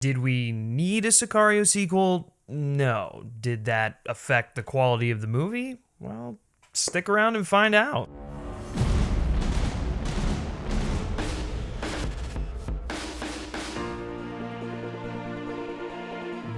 Did we need a Sicario sequel? No. Did that affect the quality of the movie? Well, stick around and find out.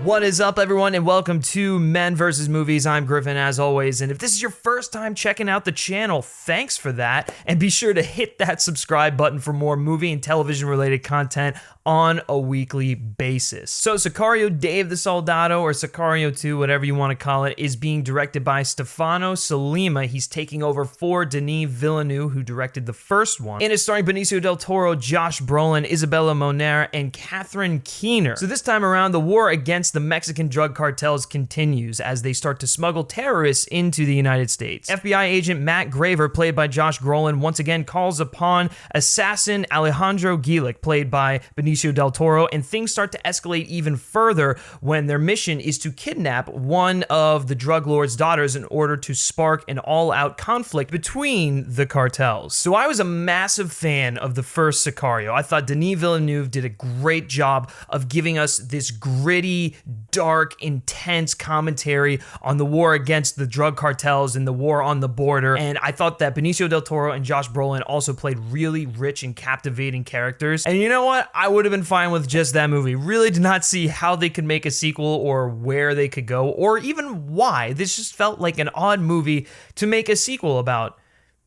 What is up, everyone, and welcome to Men vs. Movies. I'm Griffin, as always, and if this is your first time checking out the channel, thanks for that, and be sure to hit that subscribe button for more movie and television-related content on a weekly basis. So Sicario Day of the Soldado, or Sicario 2, whatever you want to call it, is being directed by Stefano Sollima. He's taking over for Denis Villeneuve, who directed the first one, and it's starring Benicio del Toro, Josh Brolin, Isabella Moner, and Catherine Keener. So this time around, the war against the Mexican drug cartels continues as they start to smuggle terrorists into the United States. FBI agent Matt Graver, played by Josh Brolin, once again calls upon assassin Alejandro Gilic, played by Benicio del Toro, and things start to escalate even further when their mission is to kidnap one of the drug lord's daughters in order to spark an all-out conflict between the cartels. So I was a massive fan of the first Sicario. I thought Denis Villeneuve did a great job of giving us this gritty, dark, intense commentary on the war against the drug cartels and the war on the border, and I thought that Benicio del Toro and Josh Brolin also played really rich and captivating characters. And you know what? I would have been fine with just that movie. Really did not see how they could make a sequel or where they could go or even why. This just felt like an odd movie to make a sequel about.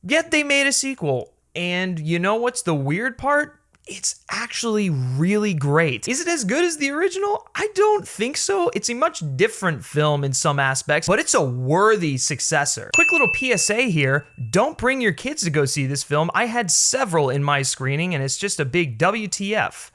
Yet they made a sequel. And you know what's the weird part? It's actually really great. Is it as good as the original? I don't think so. It's a much different film in some aspects, but it's a worthy successor. Quick little PSA here, don't bring your kids to go see this film. I had several in my screening and it's just a big WTF.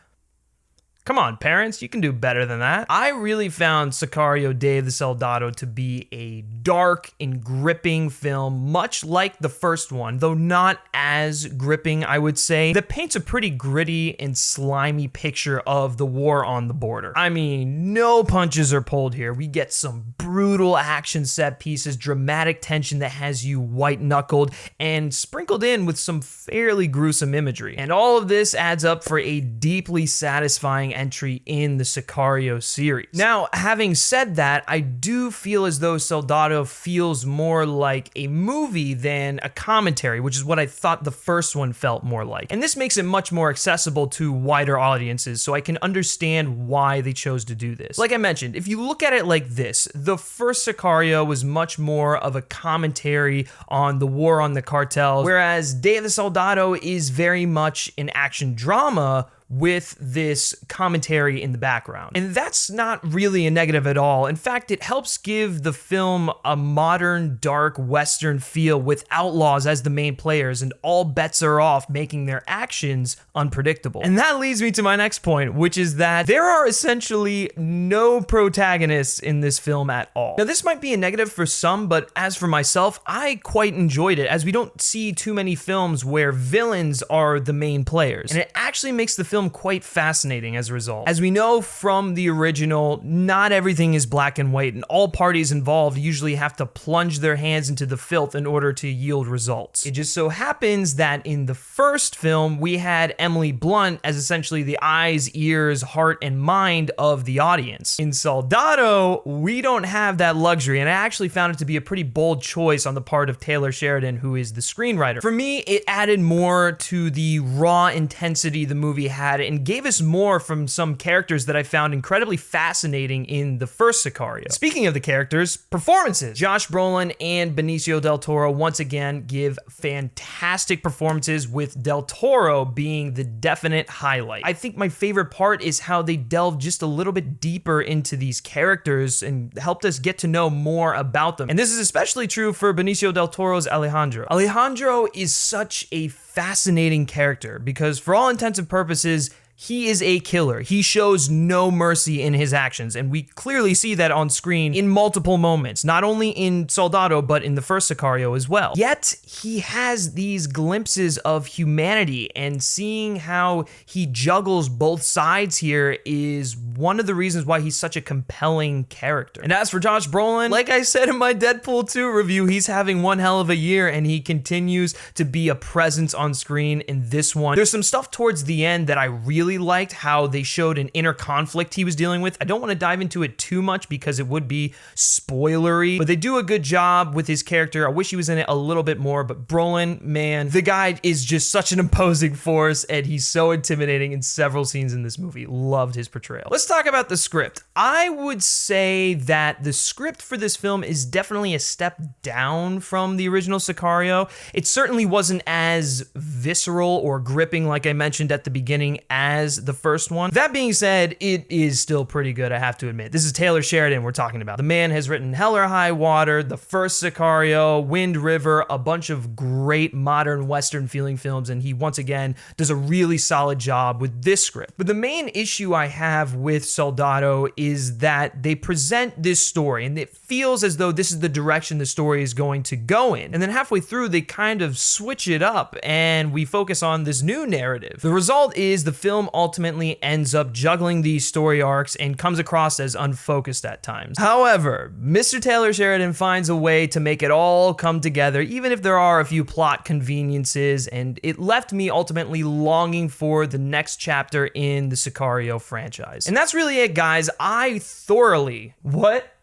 Come on, parents, you can do better than that. I really found Sicario Day of the Soldado to be a dark and gripping film, much like the first one, though not as gripping, I would say, that paints a pretty gritty and slimy picture of the war on the border. I mean, no punches are pulled here. We get some brutal action set pieces, dramatic tension that has you white-knuckled, and sprinkled in with some fairly gruesome imagery. And all of this adds up for a deeply satisfying entry in the Sicario series. Now, having said that, I do feel as though Soldado feels more like a movie than a commentary, which is what I thought the first one felt more like. And this makes it much more accessible to wider audiences, so I can understand why they chose to do this. Like I mentioned, if you look at it like this, the first Sicario was much more of a commentary on the war on the cartels, whereas Day of the Soldado is very much an action drama with this commentary in the background. And that's not really a negative at all. In fact, it helps give the film a modern, dark Western feel with outlaws as the main players, and all bets are off, making their actions unpredictable. And that leads me to my next point, which is that there are essentially no protagonists in this film at all. Now, this might be a negative for some, but as for myself, I quite enjoyed it, as we don't see too many films where villains are the main players. And it actually makes the film quite fascinating as a result. As we know from the original, not everything is black and white, and all parties involved usually have to plunge their hands into the filth in order to yield results. It just so happens that in the first film, we had Emily Blunt as essentially the eyes, ears, heart, and mind of the audience. In Soldado, we don't have that luxury, and I actually found it to be a pretty bold choice on the part of Taylor Sheridan, who is the screenwriter. For me, it added more to the raw intensity the movie had and gave us more from some characters that I found incredibly fascinating in the first Sicario. Speaking of the characters, performances. Josh Brolin and Benicio del Toro once again give fantastic performances, with del Toro being the definite highlight. I think my favorite part is how they delved just a little bit deeper into these characters and helped us get to know more about them. And this is especially true for Benicio del Toro's Alejandro. Alejandro is such a fascinating character because, for all intents and purposes, he is a killer. He shows no mercy in his actions, and we clearly see that on screen in multiple moments, not only in Soldado, but in the first Sicario as well. Yet, he has these glimpses of humanity, and seeing how he juggles both sides here is one of the reasons why he's such a compelling character. And as for Josh Brolin, like I said in my Deadpool 2 review, he's having one hell of a year, and he continues to be a presence on screen in this one. There's some stuff towards the end that I really really liked how they showed an inner conflict he was dealing with. I don't want to dive into it too much because it would be spoilery, but they do a good job with his character. I wish he was in it a little bit more, but Brolin, man, the guy is just such an imposing force, and he's so intimidating in several scenes in this movie. Loved his portrayal. Let's talk about the script. I would say that the script for this film is definitely a step down from the original Sicario. It certainly wasn't as visceral or gripping, like I mentioned at the beginning, as the first one. That being said, it is still pretty good, I have to admit. This is Taylor Sheridan we're talking about. The man has written Hell or High Water, the first Sicario, Wind River, a bunch of great modern Western feeling films, and he once again does a really solid job with this script. But the main issue I have with Soldado is that they present this story, and it feels as though this is the direction the story is going to go in. And then halfway through, they kind of switch it up, and we focus on this new narrative. The result is the film ultimately ends up juggling these story arcs and comes across as unfocused at times. However, Mr. Taylor Sheridan finds a way to make it all come together, even if there are a few plot conveniences, and it left me ultimately longing for the next chapter in the Sicario franchise. And that's really it, guys. I thoroughly... What?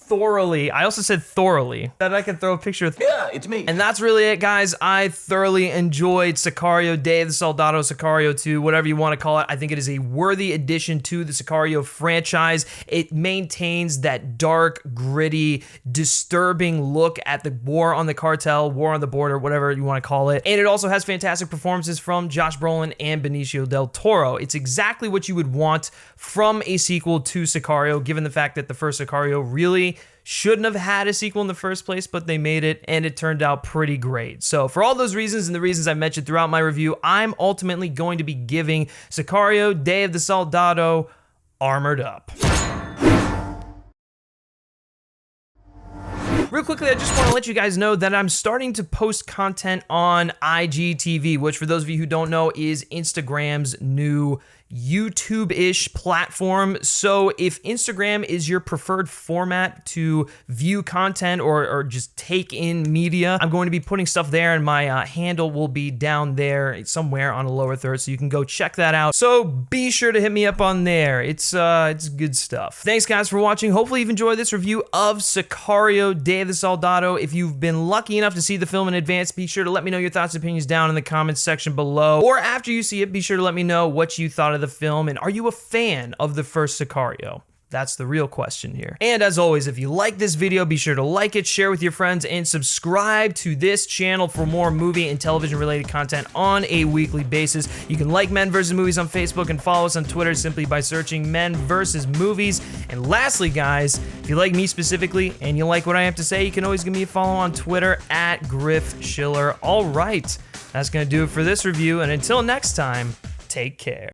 Thoroughly. I also said thoroughly. That I can throw a picture of. Yeah, it's me. And that's really it, guys. I thoroughly enjoyed Sicario, Day of the Soldado, Sicario 2, whatever you want to call it. I think it is a worthy addition to the Sicario franchise. It maintains that dark, gritty, disturbing look at the war on the cartel, war on the border, whatever you want to call it. And it also has fantastic performances from Josh Brolin and Benicio del Toro. It's exactly what you would want from a sequel to Sicario, given the fact that the first Sicario really shouldn't have had a sequel in the first place, but they made it, and it turned out pretty great. So for all those reasons and the reasons I mentioned throughout my review, I'm ultimately going to be giving Sicario, Day of the Soldado, Armored Up. Real quickly, I just want to let you guys know that I'm starting to post content on IGTV, which for those of you who don't know is Instagram's new YouTube-ish platform. So if Instagram is your preferred format to view content or just take in media, I'm going to be putting stuff there, and my handle will be down there somewhere on the lower third, so you can go check that out. So be sure to hit me up on there. It's good stuff. Thanks, guys, for watching. Hopefully you've enjoyed this review of Sicario, Day of the Soldado. If you've been lucky enough to see the film in advance, be sure to let me know your thoughts and opinions down in the comments section below. Or after you see it, be sure to let me know what you thought of the film, and are you a fan of the first Sicario? That's the real question here. And as always, if you like this video, be sure to like it, share with your friends, and subscribe to this channel for more movie and television related content on a weekly basis. You can like Men vs. Movies on Facebook and follow us on Twitter simply by searching Men vs. Movies. And lastly, guys, if you like me specifically and you like what I have to say, you can always give me a follow on Twitter at Griff Schiller. All right, that's gonna do it for this review, and until next time, take care.